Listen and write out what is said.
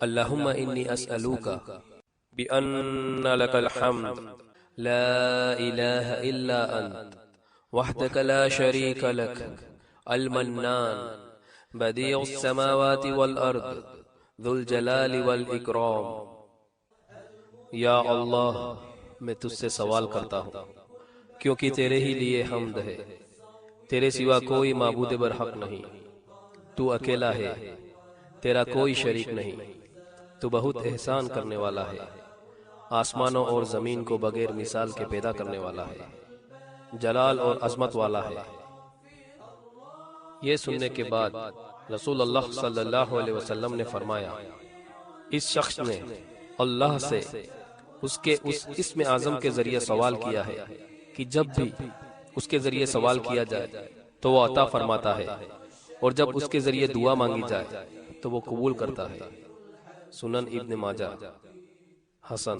اللہم انی اسألوکا بأن لک الحمد لا الہ الا انت وحدک لا شریک لک المنان بدیع السماوات والارض ذو الجلال والاکرام۔ یا اللہ، میں تجھ سے سوال کرتا ہوں کیونکہ تیرے ہی لیے حمد ہے، تیرے سوا کوئی معبود برحق نہیں، تو اکیلا ہے، تیرا کوئی شریک نہیں، تو بہت احسان کرنے والا ہے، آسمانوں اور زمین کو بغیر مثال کے پیدا کرنے والا ہے، جلال اور عظمت والا ہے۔ یہ سننے کے بعد رسول اللہ صلی اللہ علیہ وسلم نے فرمایا، اس شخص نے اللہ سے اس کے اس اسم اعظم کے ذریعے سوال کیا ہے کہ جب بھی اس کے ذریعے سوال کیا جائے تو وہ عطا فرماتا ہے، اور جب اس کے ذریعے دعا مانگی جائے تو وہ قبول کرتا ہے۔ سنن ابن ماجہ، حسن۔